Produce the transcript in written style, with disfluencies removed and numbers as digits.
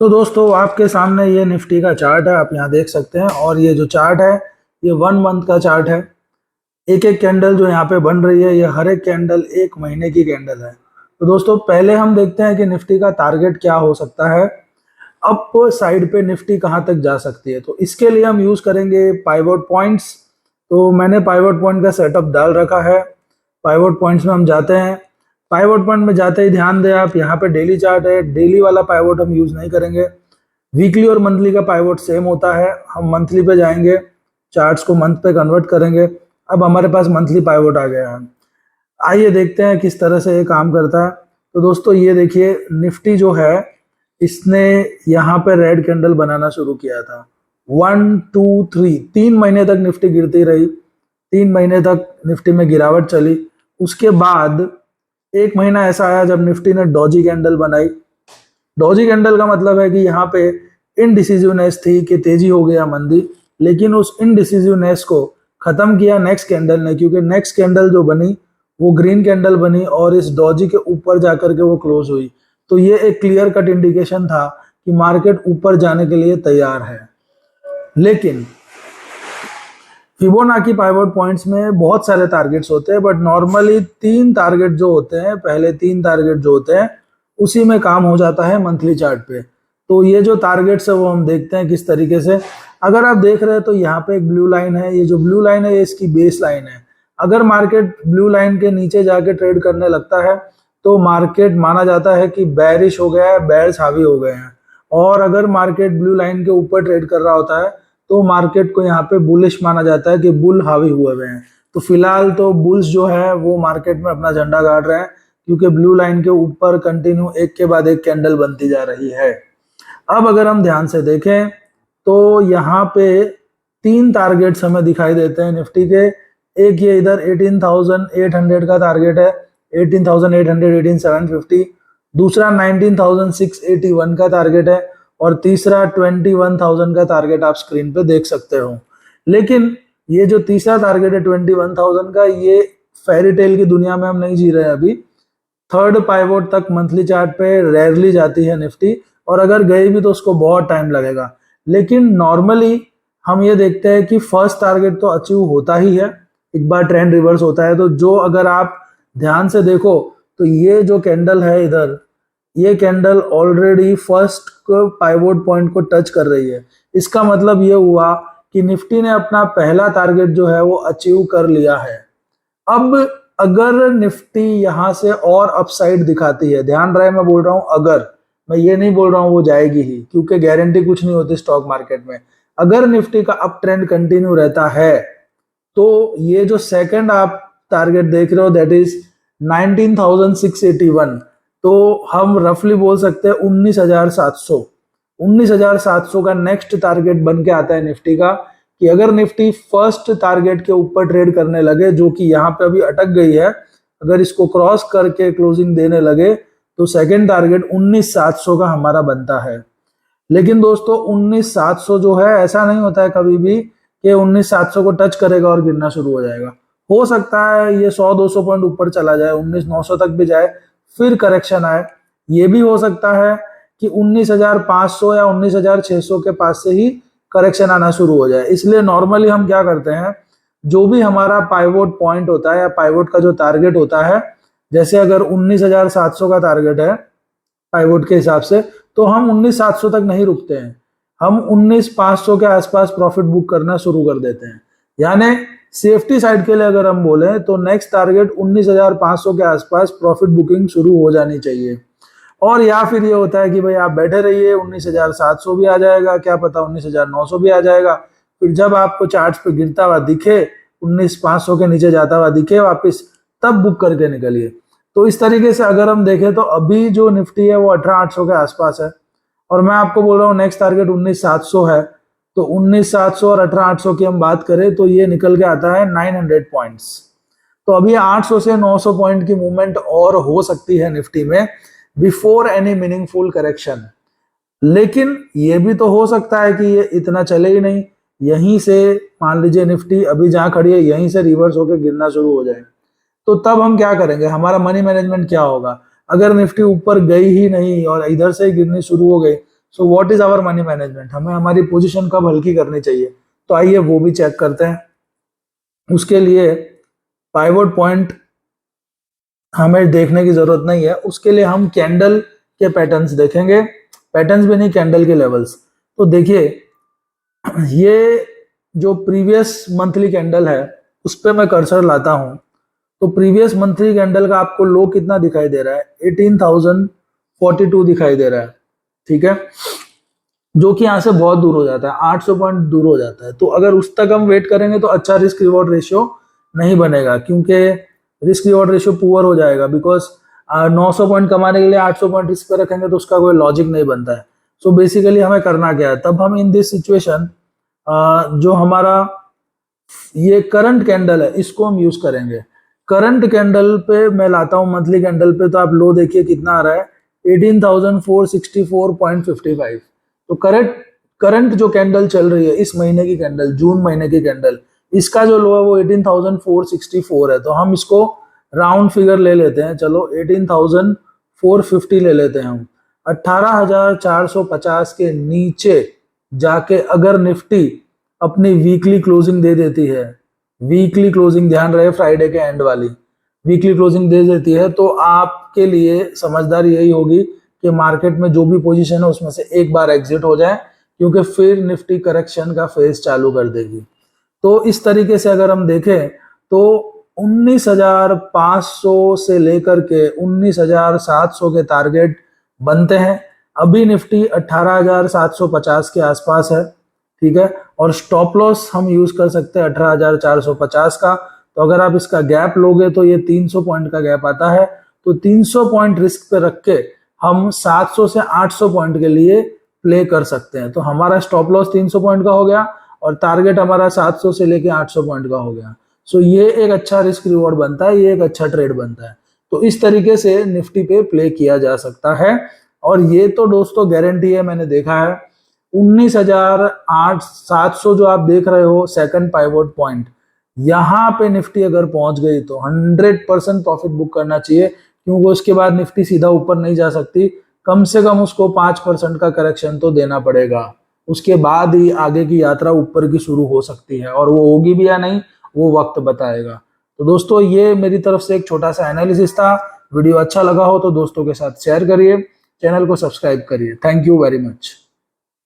तो दोस्तों आपके सामने ये निफ्टी का चार्ट है, आप यहाँ देख सकते हैं। और ये जो चार्ट है ये 1 मंथ का चार्ट है। एक एक कैंडल जो यहाँ पे बन रही है ये हर एक कैंडल 1 महीने की कैंडल है। तो दोस्तों पहले हम देखते हैं कि निफ्टी का टारगेट क्या हो सकता है, अप साइड पे निफ्टी कहाँ तक जा सकती है। तो इसके लिए हम यूज करेंगे पाइवोट पॉइंट्स। तो मैंने पाइवोट पॉइंट का सेटअप डाल रखा है। पाइवोट पॉइंट्स में हम जाते हैं। पाइवोट पॉइंट में जाते ही ध्यान दें आप, यहाँ पे डेली चार्ट है। डेली वाला पाइवोट हम यूज नहीं करेंगे। वीकली और मंथली का पाइवोट सेम होता है। हम मंथली पे जाएंगे, चार्ट्स को मंथ पे कन्वर्ट करेंगे। अब हमारे पास मंथली पाइवोट आ गया है। आइए देखते हैं किस तरह से ये काम करता है। तो दोस्तों ये देखिए, निफ्टी जो है इसने यहाँ पे रेड कैंडल बनाना शुरू किया था। 1 2 3 3 महीने तक निफ्टी गिरती रही। 3 महीने तक निफ्टी में गिरावट चली। उसके बाद 1 महीना ऐसा आया जब निफ्टी ने डॉजी कैंडल बनाई। डॉजी कैंडल का मतलब है कि यहाँ पे इनडिसिजिवनेस थी कि तेजी हो गया मंदी, लेकिन उस इनडिसिजिवनेस को खत्म किया नेक्स्ट कैंडल ने, क्योंकि नेक्स्ट कैंडल जो बनी वो ग्रीन कैंडल बनी और इस डॉजी के ऊपर जाकर के वो क्लोज हुई। तो ये एक क्लियर कट इंडिकेशन था कि मार्केट ऊपर जाने के लिए तैयार है। लेकिन फिबोनाची पाइवोट पॉइंट्स में बहुत सारे टारगेट्स होते हैं, बट नॉर्मली 3 टारगेट जो होते हैं, पहले 3 टारगेट जो होते हैं उसी में काम हो जाता है मंथली चार्ट पे। तो ये जो टारगेट्स है वो हम देखते हैं किस तरीके से। अगर आप देख रहे हैं तो यहाँ पे एक ब्लू लाइन है। ये जो ब्लू लाइन है ये इसकी बेस लाइन है। अगर मार्केट ब्लू लाइन के नीचे जाके ट्रेड करने लगता है तो मार्केट माना जाता है कि बेरिश हो गया है, बेयर्स हावी हो गए हैं। और अगर मार्केट ब्लू लाइन के ऊपर ट्रेड कर रहा होता है तो मार्केट को यहाँ पे बुलिश माना जाता है कि बुल हावी हुए हुए हैं। तो फिलहाल तो बुल्स जो है वो मार्केट में अपना झंडा गाड़ रहे हैं, क्योंकि ब्लू लाइन के ऊपर कंटिन्यू एक के बाद एक कैंडल बनती जा रही है। अब अगर हम ध्यान से देखें तो यहाँ पे 3 टारगेट्स हमें दिखाई देते हैं निफ्टी के। एक ये इधर 18,800 का टारगेट है, 18,800, 18,750। दूसरा 19,681 का टारगेट है और तीसरा 21,000 का टारगेट आप स्क्रीन पे देख सकते हो। लेकिन ये जो तीसरा टारगेट है 21,000 का, ये फेरी टेल की दुनिया में हम नहीं जी रहे हैं अभी। थर्ड पाइवोट तक मंथली चार्ट पे रेयरली जाती है निफ्टी, और अगर गई भी तो उसको बहुत टाइम लगेगा। लेकिन नॉर्मली हम ये देखते हैं कि फर्स्ट टारगेट तो अचीव होता ही है एक बार ट्रेंड रिवर्स होता है। तो जो अगर आप ध्यान से देखो तो ये जो कैंडल है इधर, ये candle already first pivot point को टच कर रही है। इसका मतलब ये हुआ कि निफ्टी ने अपना पहला टारगेट जो है वो अचीव कर लिया है। अब अगर निफ्टी यहां से और अपसाइड दिखाती है, ध्यान रहे मैं बोल रहा हूं अगर, मैं ये नहीं बोल रहा हूं वो जाएगी ही, क्योंकि गारंटी कुछ नहीं होती स्टॉक मार्केट में। अगर निफ्टी का अप ट्रेंड कंटिन्यू रहता है तो ये जो सेकंड आप टारगेट देख रहे हो दैट इज 19,681, तो हम रफली बोल सकते हैं 19,700। 19,700 का नेक्स्ट टारगेट बन के आता है निफ्टी का, कि अगर निफ्टी फर्स्ट टारगेट के ऊपर ट्रेड करने लगे, जो कि यहाँ पे अभी अटक गई है, अगर इसको क्रॉस करके क्लोजिंग देने लगे तो सेकंड टारगेट 19,700 का हमारा बनता है। लेकिन दोस्तों 19,700 जो है, ऐसा नहीं होता है कभी भी कि 19,700 को टच करेगा और गिरना शुरू हो जाएगा। हो सकता है ये 100-200 पॉइंट ऊपर चला जाए, 19,900 तक भी जाए, फिर करेक्शन आए। ये भी हो सकता है कि 19,500 या 19,600 के पास से ही करेक्शन आना शुरू हो जाए। इसलिए नॉर्मली हम क्या करते हैं, जो भी हमारा पाइवोट पॉइंट होता है या पाइवोट का जो टारगेट होता है, जैसे अगर 19,700 का टारगेट है पाइवोट के हिसाब से, तो हम 19,700 तक नहीं रुकते हैं। हम 19,500 के आसपास प्रॉफिट बुक करना शुरू कर देते हैं। यानी सेफ्टी साइड के लिए अगर हम बोले तो नेक्स्ट टारगेट 19,500 के आसपास प्रॉफिट बुकिंग शुरू हो जानी चाहिए। और या फिर ये होता है कि भाई आप बैठे रहिए, 19,700 भी आ जाएगा, क्या पता 19,900 भी आ जाएगा। फिर जब आपको चार्ट्स पे गिरता हुआ दिखे, 19,500 के नीचे जाता हुआ दिखे वापिस, तब बुक करके निकलिए। तो इस तरीके से अगर हम देखें तो अभी जो निफ्टी है वो 18,800 के आसपास है, और मैं आपको बोल रहा हूँ नेक्स्ट टारगेट 19,700 है। तो 19,700 और 18,800 की हम बात करें तो ये निकल के आता है 900 पॉइंट्स। तो अभी 800 से 900 पॉइंट की मूवमेंट और हो सकती है निफ्टी में बिफोर एनी मीनिंगफुल करेक्शन। लेकिन ये भी तो हो सकता है कि ये इतना चले ही नहीं, यहीं से मान लीजिए निफ्टी अभी जहां खड़ी है यहीं से रिवर्स होकर गिरना शुरू हो जाए, तो तब हम क्या करेंगे, हमारा मनी मैनेजमेंट क्या होगा। अगर निफ्टी ऊपर गई ही नहीं और इधर से ही गिरनी शुरू हो गई, so what is our money management, हमें हमारी पोजीशन कब हल्की करनी चाहिए, तो आइए वो भी चेक करते हैं। उसके लिए पाइवोट पॉइंट हमें देखने की जरूरत नहीं है, उसके लिए हम कैंडल के पैटर्न्स देखेंगे, पैटर्न्स भी नहीं, कैंडल के लेवल्स। तो देखिए ये जो प्रीवियस मंथली कैंडल है उस पर मैं कर्सर लाता हूं, तो प्रीवियस मंथली कैंडल का आपको लो कितना दिखाई दे रहा है, 18,042 दिखाई दे रहा है, ठीक है, जो कि यहाँ से बहुत दूर हो जाता है, 800 पॉइंट दूर हो जाता है। तो अगर उस तक हम वेट करेंगे तो अच्छा रिस्क रिवॉर्ड रेशियो नहीं बनेगा, क्योंकि रिस्क रिवॉर्ड रेशियो पुअर हो जाएगा, बिकॉज 900 पॉइंट कमाने के लिए 800 पॉइंट रिस्क पे रखेंगे तो उसका कोई लॉजिक नहीं बनता है। सो बेसिकली हमें करना क्या है, तब हम इन दिस सिचुएशन जो हमारा ये करंट कैंडल है इसको हम यूज करेंगे। करंट कैंडल पे मैं लाता हूं मंथली कैंडल पे, तो आप लो देखिए कितना आ रहा है, 18,464.55। तो करंट जो कैंडल चल रही है इस महीने की कैंडल, जून महीने की कैंडल, इसका जो लो है वो 18,464 है। तो हम इसको राउंड फिगर ले लेते हैं, चलो 18,450 ले लेते हैं हम। 18,450 के नीचे जाके अगर निफ्टी अपनी वीकली क्लोजिंग दे देती है, वीकली क्लोजिंग ध्यान रहे फ्राइडे के एंड वाली वीकली क्लोजिंग दे देती है, तो आपके लिए समझदारी यही होगी कि मार्केट में जो भी पोजीशन है उसमें से एक बार एग्जिट हो जाए, क्योंकि फिर निफ्टी करेक्शन का फेज चालू कर देगी। तो इस तरीके से अगर हम देखें तो 19,500 से लेकर के 19,700 के टारगेट बनते हैं। अभी निफ्टी 18,750 के आसपास है, ठीक है, और स्टॉप लॉस हम यूज कर सकते हैं 18,450 का। तो अगर आप इसका गैप लोगे तो ये 300 पॉइंट का गैप आता है, तो 300 पॉइंट रिस्क पे रख के हम 700 से 800 पॉइंट के लिए प्ले कर सकते हैं। तो हमारा स्टॉप लॉस 300 पॉइंट का हो गया और टारगेट हमारा 700 से लेके 800 पॉइंट का हो गया। सो ये एक अच्छा रिस्क रिवॉर्ड बनता है, ये एक अच्छा ट्रेड बनता है। तो इस तरीके से निफ्टी पे प्ले किया जा सकता है। और ये तो दोस्तों गारंटी है, मैंने देखा है 19,700 जो आप देख रहे हो सेकंड पाइवोट पॉइंट, यहाँ पे निफ्टी अगर पहुंच गई तो 100% प्रॉफिट बुक करना चाहिए, क्योंकि उसके बाद निफ्टी सीधा ऊपर नहीं जा सकती, कम से कम उसको 5% का करेक्शन तो देना पड़ेगा, उसके बाद ही आगे की यात्रा ऊपर की शुरू हो सकती है। और वो होगी भी या नहीं वो वक्त बताएगा। तो दोस्तों ये मेरी तरफ से एक छोटा सा एनालिसिस था। वीडियो अच्छा लगा हो तो दोस्तों के साथ शेयर करिए, चैनल को सब्सक्राइब करिए। Thank you very much.